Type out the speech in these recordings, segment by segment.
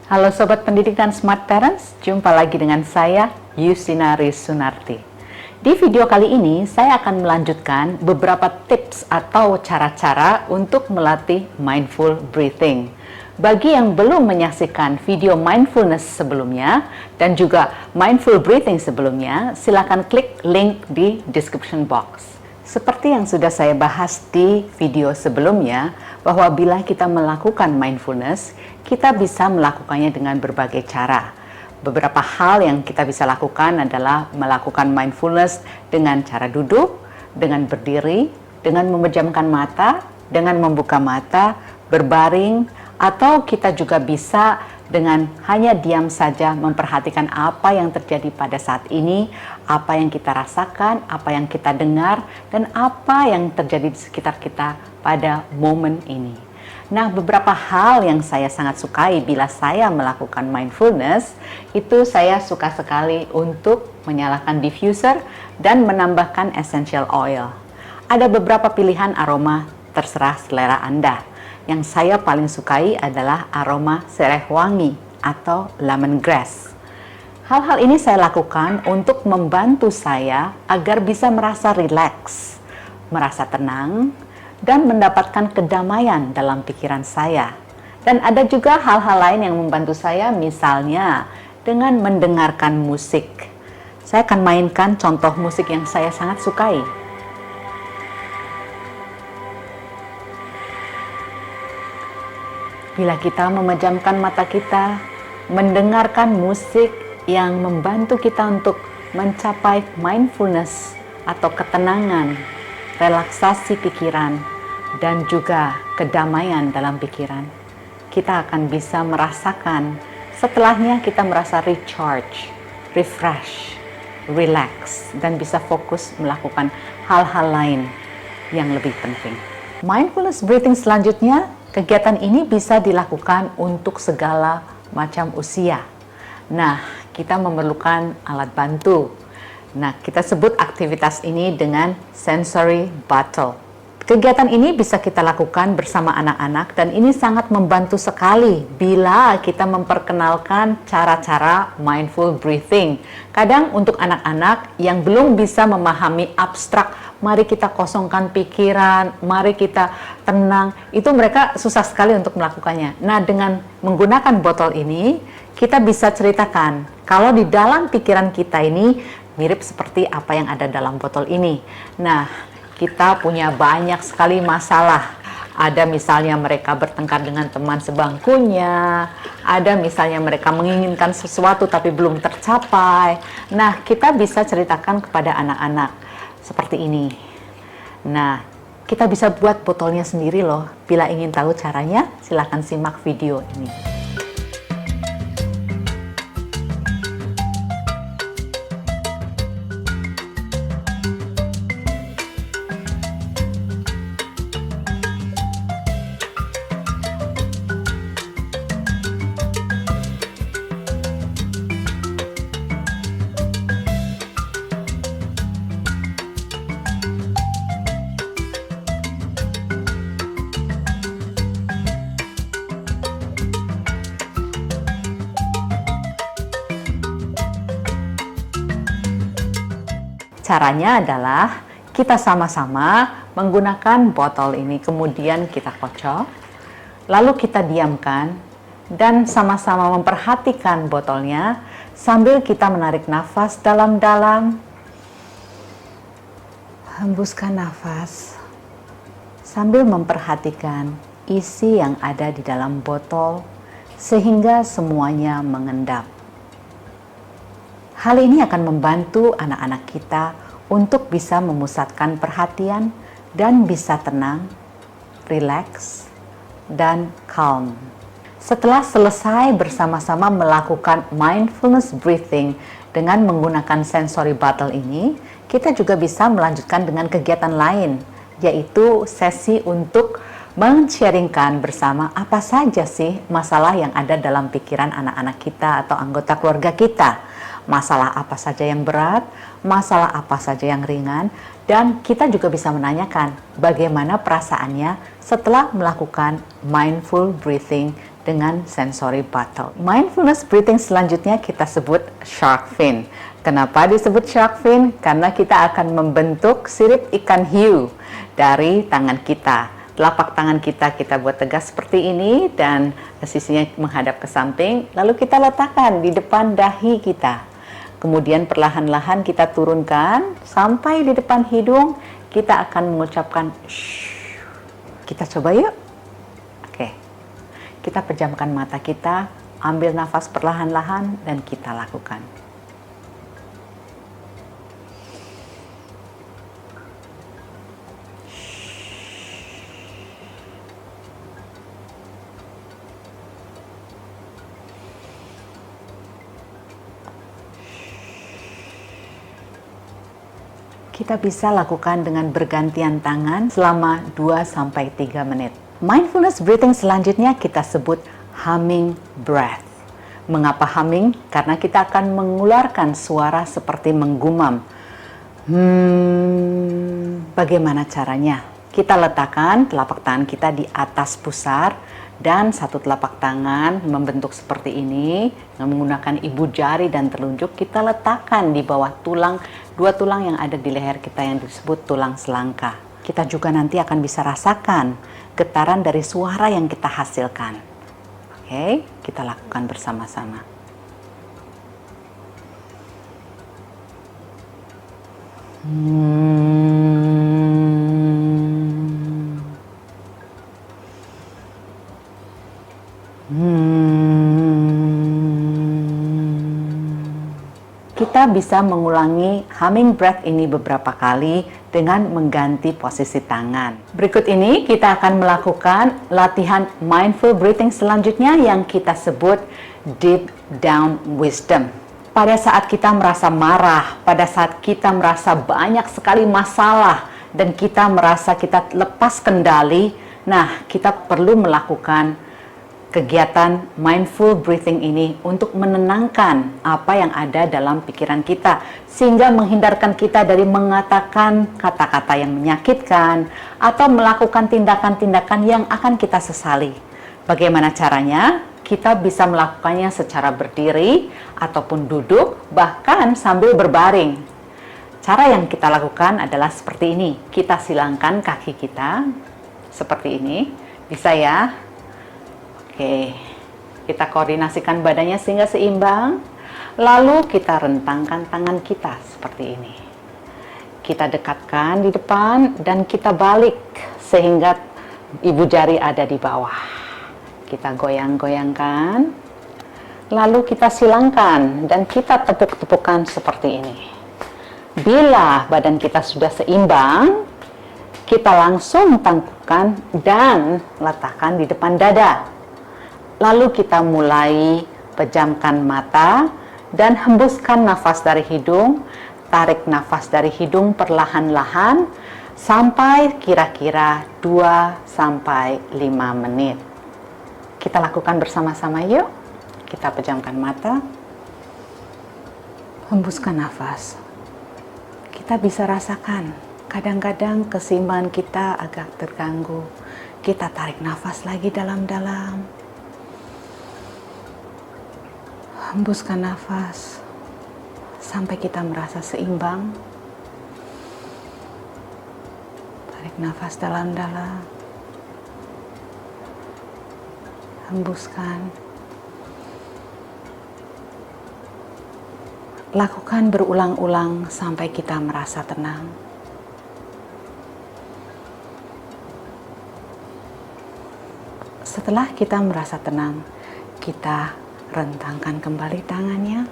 Halo Sobat Pendidik dan Smart Parents, jumpa lagi dengan saya, Yusinari Sunarti. Di video kali ini, saya akan melanjutkan beberapa tips atau cara-cara untuk melatih mindful breathing. Bagi yang belum menyaksikan video mindfulness sebelumnya dan juga mindful breathing sebelumnya, silakan klik link di description box. Seperti yang sudah saya bahas di video sebelumnya, bahwa bila kita melakukan mindfulness, kita bisa melakukannya dengan berbagai cara. Beberapa hal yang kita bisa lakukan adalah melakukan mindfulness dengan cara duduk, dengan berdiri, dengan memejamkan mata, dengan membuka mata, berbaring, atau kita juga bisa dengan hanya diam saja memperhatikan apa yang terjadi pada saat ini, apa yang kita rasakan, apa yang kita dengar, dan apa yang terjadi di sekitar kita pada momen ini. Nah, beberapa hal yang saya sangat sukai bila saya melakukan mindfulness, itu saya suka sekali untuk menyalakan diffuser dan menambahkan essential oil. Ada beberapa pilihan aroma, terserah selera Anda. Yang saya paling sukai adalah aroma sereh wangi atau lemongrass. Hal-hal ini saya lakukan untuk membantu saya agar bisa merasa rileks, merasa tenang, dan mendapatkan kedamaian dalam pikiran saya. Dan ada juga hal-hal lain yang membantu saya, misalnya dengan mendengarkan musik. Saya akan mainkan contoh musik yang saya sangat sukai. Bila kita memejamkan mata kita, mendengarkan musik yang membantu kita untuk mencapai mindfulness atau ketenangan, relaksasi pikiran, dan juga kedamaian dalam pikiran, kita akan bisa merasakan setelahnya kita merasa recharge, refresh, relax, dan bisa fokus melakukan hal-hal lain yang lebih penting. Mindfulness breathing selanjutnya, kegiatan ini bisa dilakukan untuk segala macam usia. Nah, kita memerlukan alat bantu. Nah, kita sebut aktivitas ini dengan sensory battle. Kegiatan ini bisa kita lakukan bersama anak-anak dan ini sangat membantu sekali bila kita memperkenalkan cara-cara mindful breathing. Kadang untuk anak-anak yang belum bisa memahami abstrak, mari kita kosongkan pikiran, mari kita tenang, itu mereka susah sekali untuk melakukannya. Nah, dengan menggunakan botol ini, kita bisa ceritakan kalau di dalam pikiran kita ini mirip seperti apa yang ada dalam botol ini. Nah, kita punya banyak sekali masalah. Ada misalnya mereka bertengkar dengan teman sebangkunya, ada misalnya mereka menginginkan sesuatu tapi belum tercapai. Nah, kita bisa ceritakan kepada anak-anak seperti ini. Nah, kita bisa buat botolnya sendiri loh. Bila ingin tahu caranya, silakan simak video ini. Caranya adalah kita sama-sama menggunakan botol ini, kemudian kita kocok, lalu kita diamkan, dan sama-sama memperhatikan botolnya sambil kita menarik nafas dalam-dalam, hembuskan nafas, sambil memperhatikan isi yang ada di dalam botol sehingga semuanya mengendap. Hal ini akan membantu anak-anak kita untuk bisa memusatkan perhatian dan bisa tenang, relax, dan calm. Setelah selesai bersama-sama melakukan mindfulness breathing dengan menggunakan sensory bottle ini, kita juga bisa melanjutkan dengan kegiatan lain, yaitu sesi untuk men-sharingkan bersama apa saja sih masalah yang ada dalam pikiran anak-anak kita atau anggota keluarga kita. Masalah apa saja yang berat, masalah apa saja yang ringan, dan kita juga bisa menanyakan bagaimana perasaannya setelah melakukan mindful breathing dengan sensory bottle. Mindfulness breathing selanjutnya kita sebut shark fin. Kenapa disebut shark fin? Karena kita akan membentuk sirip ikan hiu dari tangan kita. Telapak tangan kita buat tegas seperti ini dan sisinya menghadap ke samping. Lalu kita letakkan di depan dahi kita. Kemudian perlahan-lahan kita turunkan sampai di depan hidung. Kita akan mengucapkan shh. Kita coba yuk. Oke. Kita pejamkan mata kita, ambil nafas perlahan-lahan dan kita lakukan. Kita bisa lakukan dengan bergantian tangan selama 2-3 menit. Mindfulness breathing selanjutnya kita sebut humming breath. Mengapa humming? Karena kita akan mengeluarkan suara seperti menggumam. Bagaimana caranya? Kita letakkan telapak tangan kita di atas pusar dan satu telapak tangan membentuk seperti ini. Menggunakan ibu jari dan telunjuk kita letakkan di bawah dua tulang yang ada di leher kita yang disebut tulang selangka. Kita juga nanti akan bisa rasakan getaran dari suara yang kita hasilkan. Oke, kita lakukan bersama-sama. Kita bisa mengulangi humming breath ini beberapa kali dengan mengganti posisi tangan. Berikut ini kita akan melakukan latihan mindful breathing selanjutnya yang kita sebut deep down wisdom. Pada saat kita merasa marah, pada saat kita merasa banyak sekali masalah dan kita merasa kita lepas kendali, nah kita perlu melakukan kegiatan mindful breathing ini untuk menenangkan apa yang ada dalam pikiran kita sehingga menghindarkan kita dari mengatakan kata-kata yang menyakitkan atau melakukan tindakan-tindakan yang akan kita sesali. Bagaimana caranya? Kita bisa melakukannya secara berdiri ataupun duduk, bahkan sambil berbaring. Cara yang kita lakukan adalah seperti ini. Kita silangkan kaki kita seperti ini. Bisa ya? Oke, kita koordinasikan badannya sehingga seimbang. Lalu kita rentangkan tangan kita seperti ini. Kita dekatkan di depan dan kita balik sehingga ibu jari ada di bawah. Kita goyang-goyangkan. Lalu kita silangkan dan kita tepuk-tepukkan seperti ini. Bila badan kita sudah seimbang, kita langsung tangkupkan dan letakkan di depan dada. Lalu kita mulai pejamkan mata dan hembuskan nafas dari hidung. Tarik nafas dari hidung perlahan-lahan sampai kira-kira 2-5 menit. Kita lakukan bersama-sama yuk. Kita pejamkan mata. Hembuskan nafas. Kita bisa rasakan kadang-kadang keseimbangan kita agak terganggu. Kita tarik nafas lagi dalam-dalam. Hembuskan nafas sampai kita merasa seimbang. Tarik nafas dalam-dalam. Hembuskan. Lakukan berulang-ulang sampai kita merasa tenang. Setelah kita merasa tenang, kita rentangkan kembali tangannya.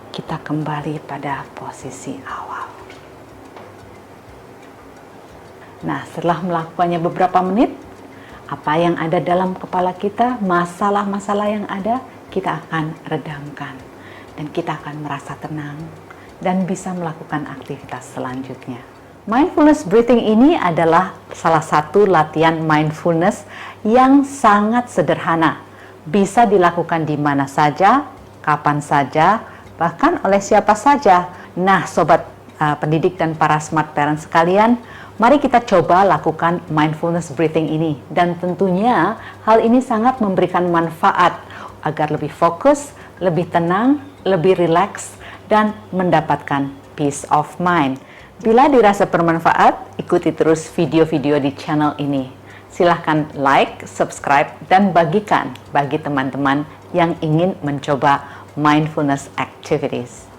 Kita kembali pada posisi awal. Nah, setelah melakukannya beberapa menit, apa yang ada dalam kepala kita, masalah-masalah yang ada, kita akan redamkan. Dan kita akan merasa tenang dan bisa melakukan aktivitas selanjutnya. Mindfulness breathing ini adalah salah satu latihan mindfulness yang sangat sederhana. Bisa dilakukan di mana saja, kapan saja, bahkan oleh siapa saja. Nah, sobat pendidik dan para smart parents sekalian, Mari kita coba lakukan mindfulness breathing ini, dan tentunya hal ini sangat memberikan manfaat agar lebih fokus, lebih tenang, lebih rileks, dan mendapatkan peace of mind. Bila dirasa bermanfaat, ikuti terus video-video di channel ini. Silahkan like, subscribe, dan bagikan bagi teman-teman yang ingin mencoba mindfulness activities.